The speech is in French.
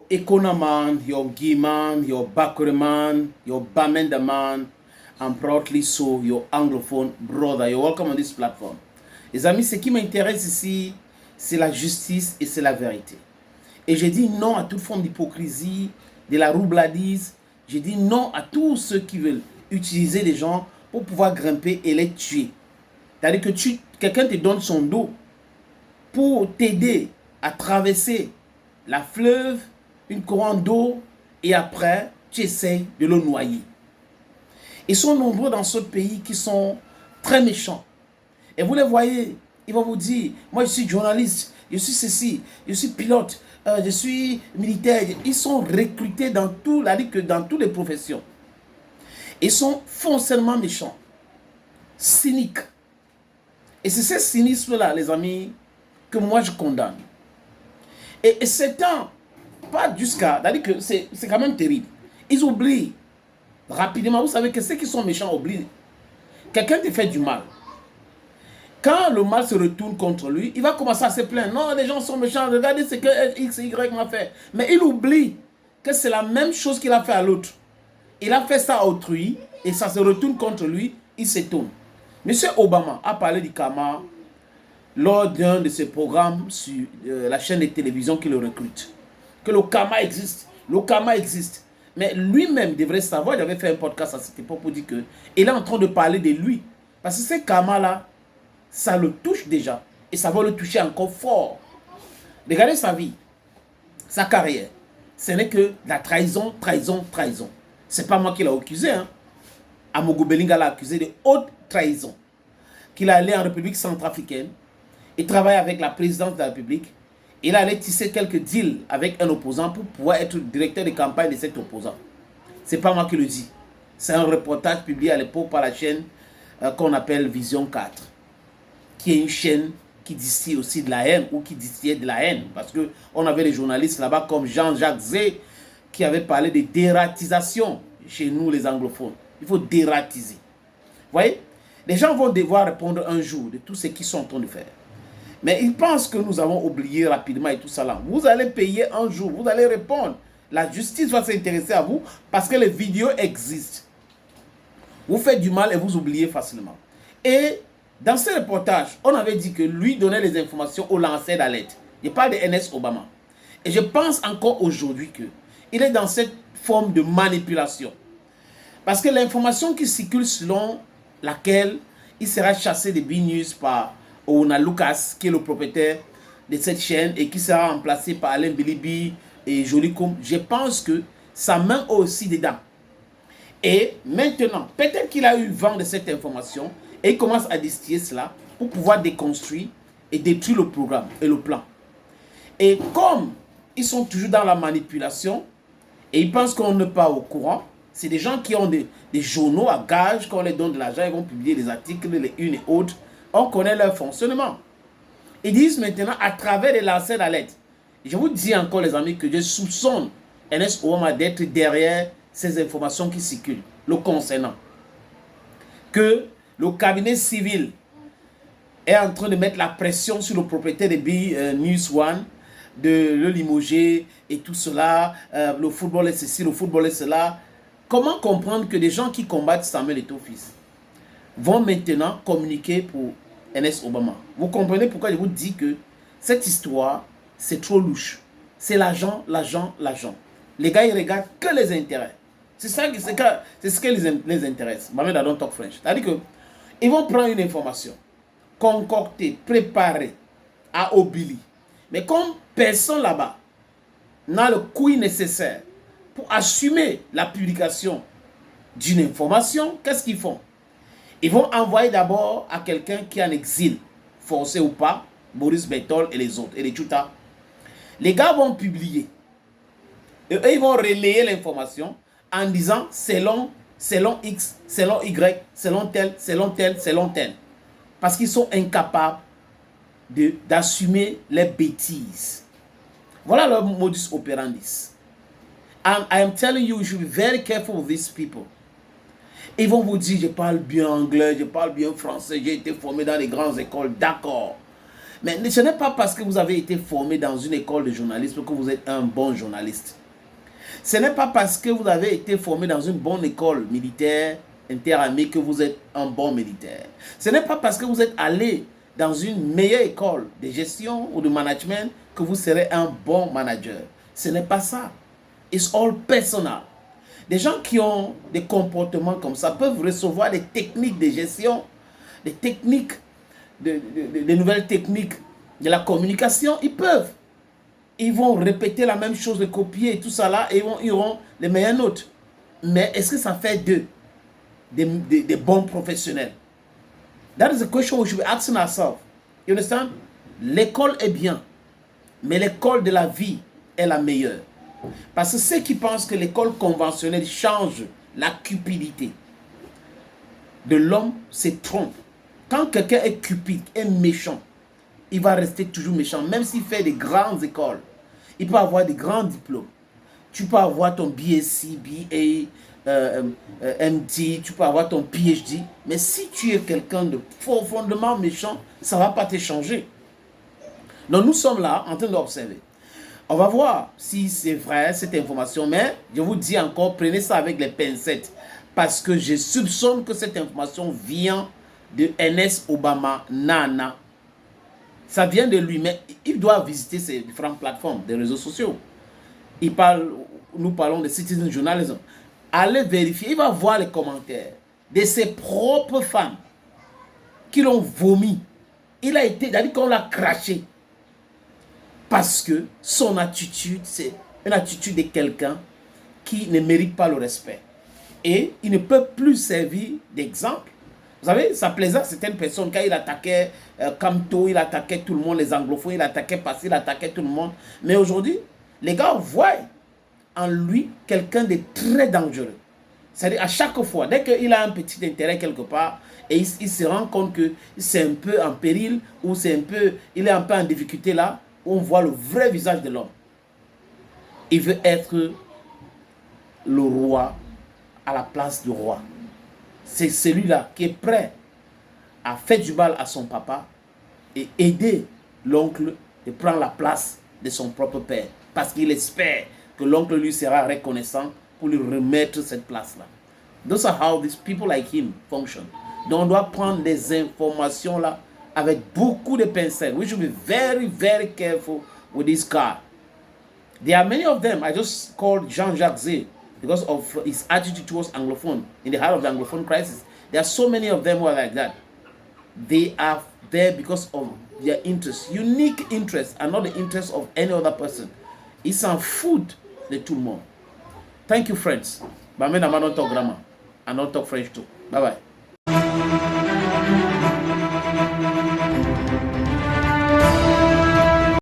Economan, your Giman, your Bakreman, your Bamendaman, and proudly so, your Anglophone brother. You're welcome on this platform. Les amis, ce qui m'intéresse ici, c'est la justice et c'est la vérité. Et je dis non à toute forme d'hypocrisie, de la roubladise. Je dis non à tous ceux qui veulent utiliser les gens pour pouvoir grimper et les tuer. C'est-à-dire que quelqu'un te donne son dos pour t'aider à traverser la fleuve, une couronne d'eau, et après, tu essayes de le noyer. Ils sont nombreux dans ce pays qui sont très méchants. Et vous les voyez, ils vont vous dire, moi je suis journaliste, je suis ceci, je suis pilote, je suis militaire. Ils sont recrutés dans toutes les professions. Ils sont foncièrement méchants, cyniques. Et c'est ce cynisme-là, les amis, que moi je condamne. Et c'est un pas jusqu'à... C'est-à-dire que c'est quand même terrible. Ils oublient rapidement. Vous savez que ceux qui sont méchants oublient. Quelqu'un te fait du mal. Quand le mal se retourne contre lui, il va commencer à se plaindre. Non, les gens sont méchants. Regardez ce que X et Y m'a fait. Mais il oublie que c'est la même chose qu'il a fait à l'autre. Il a fait ça à autrui et ça se retourne contre lui. Il s'étonne. Monsieur Obama a parlé du karma lors d'un de ses programmes sur la chaîne de télévision qui le recrute. Que le karma existe. Le karma existe. Mais lui-même devrait savoir, j'avais fait un podcast à cette époque pour dire que il est en train de parler de lui. Parce que ce karma-là, ça le touche déjà. Et ça va le toucher encore fort. Regardez sa vie, sa carrière. Ce n'est que la trahison, trahison, trahison. Ce n'est pas moi qui l'ai accusé. Amogo Belinga l'a accusé de haute trahison. Qu'il est allé en République centrafricaine. Il travaille avec la présidente de la République. Il allait tisser quelques deals avec un opposant pour pouvoir être directeur de campagne de cet opposant. Ce n'est pas moi qui le dis. C'est un reportage publié à l'époque par la chaîne qu'on appelle Vision 4. Qui est une chaîne qui distille aussi de la haine ou qui distillait de la haine. Parce qu'on avait des journalistes là-bas comme Jean-Jacques Zé qui avait parlé de dératisation chez nous les anglophones. Il faut dératiser. Vous voyez? Les gens vont devoir répondre un jour de tout ce qu'ils sont en train de faire. Mais ils pensent que nous avons oublié rapidement et tout ça là. Vous allez payer un jour, vous allez répondre. La justice va s'intéresser à vous parce que les vidéos existent. Vous faites du mal et vous oubliez facilement. Et dans ce reportage, on avait dit que lui donnait les informations aux lanceurs d'alerte. Je parle de NS Obama. Et je pense encore aujourd'hui qu'il est dans cette forme de manipulation. Parce que l'information qui circule selon laquelle il sera chassé de B-News par Ona Lucas, qui est le propriétaire de cette chaîne et qui sera remplacé par Alain Bilibi et Jolicom, je pense que sa main aussi dedans. Et maintenant, peut-être qu'il a eu vent de cette information et il commence à distiller cela pour pouvoir déconstruire et détruire le programme et le plan. Et comme ils sont toujours dans la manipulation et ils pensent qu'on n'est pas au courant, c'est des gens qui ont des journaux à gage, quand on les donne de l'argent, ils vont publier des articles, les unes et autres. On connaît leur fonctionnement. Ils disent maintenant à travers les lanceurs d'alerte. Je vous dis encore les amis que je soupçonne NS Obama d'être derrière ces informations qui circulent, le concernant. Que le cabinet civil est en train de mettre la pression sur le propriétaire de B-News One, de le limoger et tout cela, le football est ceci, le football est cela. Comment comprendre que des gens qui combattent Samuel Eto'o-Fils vont maintenant communiquer pour NS Obama? Vous comprenez pourquoi je vous dis que cette histoire, c'est trop louche. C'est l'argent, l'argent, l'argent. Les gars, ils regardent que les intérêts. C'est ce qui les intéresse. Maman, I don't talk French. C'est-à-dire qu'ils vont prendre une information, concocter, préparer à Obili. Mais comme personne là-bas n'a le couille nécessaire pour assumer la publication d'une information, qu'est-ce qu'ils font? Ils vont envoyer d'abord à quelqu'un qui est en exil, forcé ou pas, Boris Berthold et les autres, et les Tchouta. Les gars vont publier. Et eux, ils vont relayer l'information en disant selon X, selon Y, selon tel, selon tel, selon tel. Parce qu'ils sont incapables d'assumer les bêtises. Voilà leur modus operandi. And I am telling you, you should be very careful with these people. Ils vont vous dire, je parle bien anglais, je parle bien français, j'ai été formé dans les grandes écoles, d'accord. Mais ce n'est pas parce que vous avez été formé dans une école de journalisme que vous êtes un bon journaliste. Ce n'est pas parce que vous avez été formé dans une bonne école militaire, interarmée, que vous êtes un bon militaire. Ce n'est pas parce que vous êtes allé dans une meilleure école de gestion ou de management que vous serez un bon manager. Ce n'est pas ça. It's all personal. Des gens qui ont des comportements comme ça peuvent recevoir des techniques de gestion, des techniques, des nouvelles techniques de la communication. Ils peuvent. Ils vont répéter la même chose, le copier et tout ça là, et ils auront les meilleures notes. Mais est-ce que ça fait d'eux des bons professionnels? That is the question we should be asking ourselves. You understand? L'école est bien, mais l'école de la vie est la meilleure. Parce que ceux qui pensent que l'école conventionnelle change la cupidité de l'homme se trompent. Quand quelqu'un est cupide, est méchant, il va rester toujours méchant, même s'il fait des grandes écoles. Il peut avoir des grands diplômes. Tu peux avoir ton BSc, BA, MD, tu peux avoir ton PhD. Mais si tu es quelqu'un de profondément méchant, ça ne va pas te changer. Donc nous sommes là en train d'observer. On va voir si c'est vrai cette information, mais je vous dis encore, prenez ça avec les pincettes. Parce que je soupçonne que cette information vient de NS Obama Nana. Ça vient de lui, mais il doit visiter ces différentes plateformes des réseaux sociaux. Nous parlons de citizen journalism. Allez vérifier, il va voir les commentaires de ses propres fans qui l'ont vomi. Il a été, c'est-à-dire qu'on l'a craché. Parce que son attitude, c'est une attitude de quelqu'un qui ne mérite pas le respect. Et il ne peut plus servir d'exemple. Vous savez, ça plaisait à certaines personnes quand il attaquait Camto, il attaquait tout le monde, les anglophones, il attaquait Passy, il attaquait tout le monde. Mais aujourd'hui, les gars voient en lui quelqu'un de très dangereux. C'est-à-dire à chaque fois, dès qu'il a un petit intérêt quelque part, et il se rend compte que c'est un peu en péril, ou il est un peu en difficulté là, on voit le vrai visage de l'homme. Il veut être le roi à la place du roi. C'est celui-là qui est prêt à faire du mal à son papa et aider l'oncle de prendre la place de son propre père. Parce qu'il espère que l'oncle lui sera reconnaissant pour lui remettre cette place-là. Those are how these people like him function. Donc on doit prendre des informations là avec beaucoup de pincettes. We should be very, very careful with this guy. There are many of them. I just called Jean-Jacques Zé because of his attitude towards Anglophone in the heart of the Anglophone crisis. There are so many of them who are like that. They are there because of their interests, unique interests, and not the interests of any other person. Ils s'en foutent de tout le monde. Thank you, friends. But I don't talk grammar. I don't talk French too. Bye-bye.